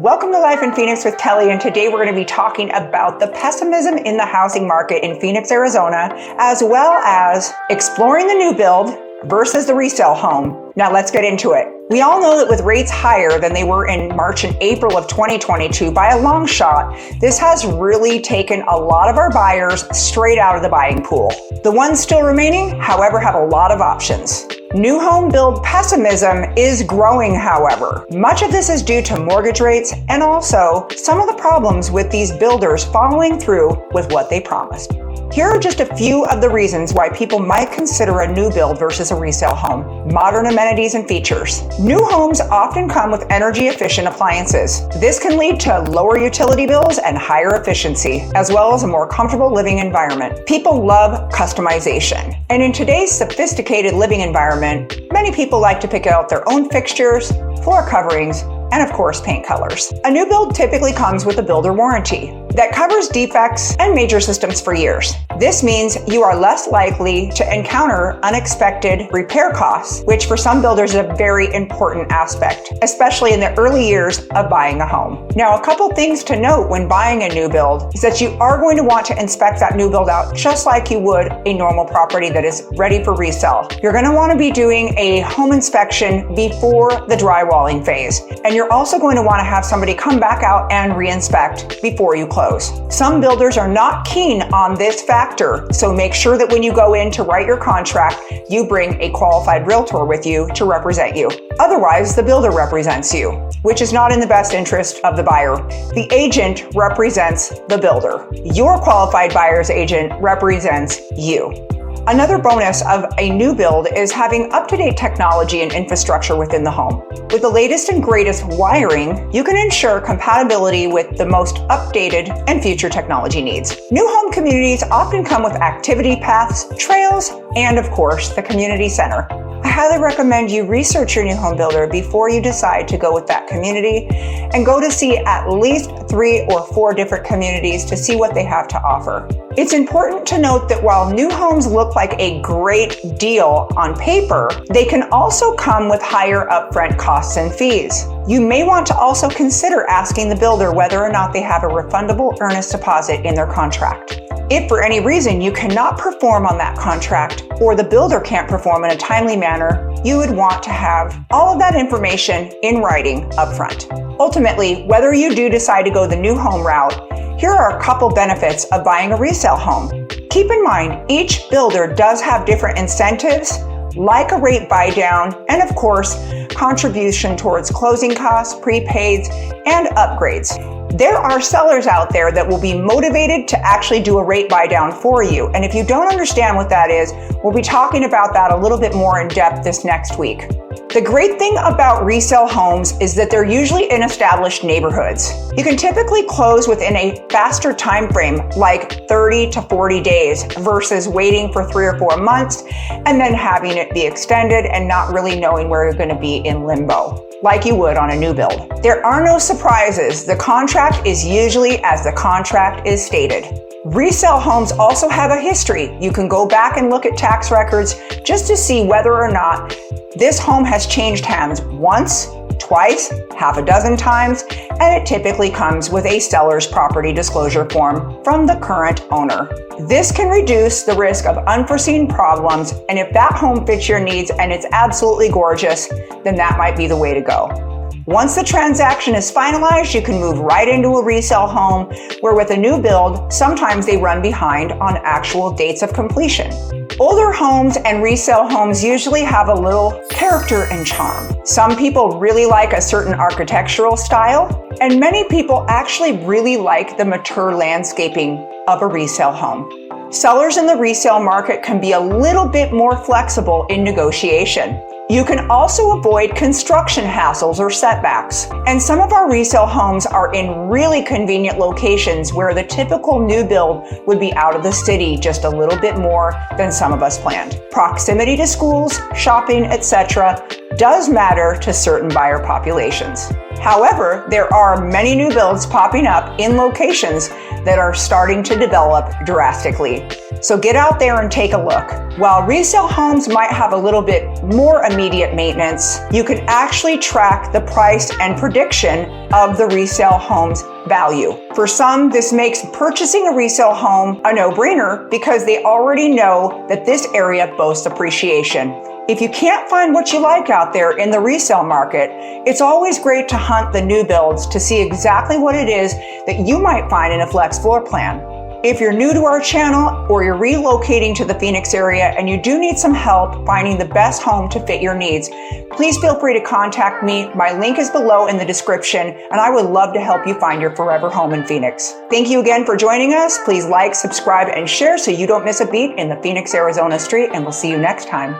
Welcome to Life in Phoenix with Kelly, and today we're going to be talking about the pessimism in the housing market in Phoenix, Arizona, as well as exploring the new build versus the resale home. Now let's get into it. We all know that with rates higher than they were in March and April of 2022 by a long shot, this has really taken a lot of our buyers straight out of the buying pool. The ones still remaining, however, have a lot of options. New home build pessimism is growing, however. Much of this is due to mortgage rates and also some of the problems with these builders following through with what they promised. Here are just a few of the reasons why people might consider a new build versus a resale home. Modern amenities and features. New homes often come with energy efficient appliances. This can lead to lower utility bills and higher efficiency, as well as a more comfortable living environment. People love customization. And in today's sophisticated living environment, many people like to pick out their own fixtures, floor coverings, and of course, paint colors. A new build typically comes with a builder warranty that covers defects and major systems for years. This means you are less likely to encounter unexpected repair costs, which for some builders is a very important aspect, especially in the early years of buying a home. Now, a couple things to note when buying a new build is that you are going to want to inspect that new build out just like you would a normal property that is ready for resale. You're going to want to be doing a home inspection before the drywalling phase, and you're also going to want to have somebody come back out and re-inspect before you close. Some builders are not keen on this factor, so make sure that when you go in to write your contract, you bring a qualified realtor with you to represent you. Otherwise, the builder represents you, which is not in the best interest of the buyer. The agent represents the builder. Your qualified buyer's agent represents you. Another bonus of a new build is having up-to-date technology and infrastructure within the home. With the latest and greatest wiring, you can ensure compatibility with the most updated and future technology needs. New home communities often come with activity paths, trails, and of course, the community center. I highly recommend you research your new home builder before you decide to go with that community, and go to see at least 3 or 4 different communities to see what they have to offer. It's important to note that while new homes look like a great deal on paper, they can also come with higher upfront costs and fees. You may want to also consider asking the builder whether or not they have a refundable earnest deposit in their contract. If for any reason you cannot perform on that contract, or the builder can't perform in a timely manner, you would want to have all of that information in writing upfront. Ultimately, whether you do decide to go the new home route, here are a couple benefits of buying a resale home. Keep in mind, each builder does have different incentives, like a rate buy down, and of course, contribution towards closing costs, prepaids, and upgrades. There are sellers out there that will be motivated to actually do a rate buy down for you. And if you don't understand what that is, we'll be talking about that a little bit more in depth this next week. The great thing about resale homes is that they're usually in established neighborhoods. You can typically close within a faster time frame, like 30 to 40 days, versus waiting for 3 or 4 months and then having it be extended and not really knowing where you're going to be in limbo, like you would on a new build. There are no surprises. The contract is usually as the contract is stated. Resale homes also have a history. You can go back and look at tax records just to see whether or not this home has changed hands once, twice, half a dozen times, and it typically comes with a seller's property disclosure form from the current owner. This can reduce the risk of unforeseen problems, and if that home fits your needs and it's absolutely gorgeous, then that might be the way to go. Once the transaction is finalized, you can move right into a resale home, where with a new build, sometimes they run behind on actual dates of completion. Older homes and resale homes usually have a little character and charm. Some people really like a certain architectural style, and many people actually really like the mature landscaping of a resale home. Sellers in the resale market can be a little bit more flexible in negotiation. You can also avoid construction hassles or setbacks. And some of our resale homes are in really convenient locations where the typical new build would be out of the city just a little bit more than some of us planned. Proximity to schools, shopping, etc. does matter to certain buyer populations. However, there are many new builds popping up in locations that are starting to develop drastically. So get out there and take a look. While resale homes might have a little bit more immediate maintenance, you can actually track the price and prediction of the resale home's value. For some, this makes purchasing a resale home a no-brainer because they already know that this area boasts appreciation. If you can't find what you like out there in the resale market, it's always great to hunt the new builds to see exactly what it is that you might find in a flex floor plan. If you're new to our channel or you're relocating to the Phoenix area and you do need some help finding the best home to fit your needs, please feel free to contact me. My link is below in the description, and I would love to help you find your forever home in Phoenix. Thank you again for joining us. Please like, subscribe, and share so you don't miss a beat in the Phoenix, Arizona street, and we'll see you next time.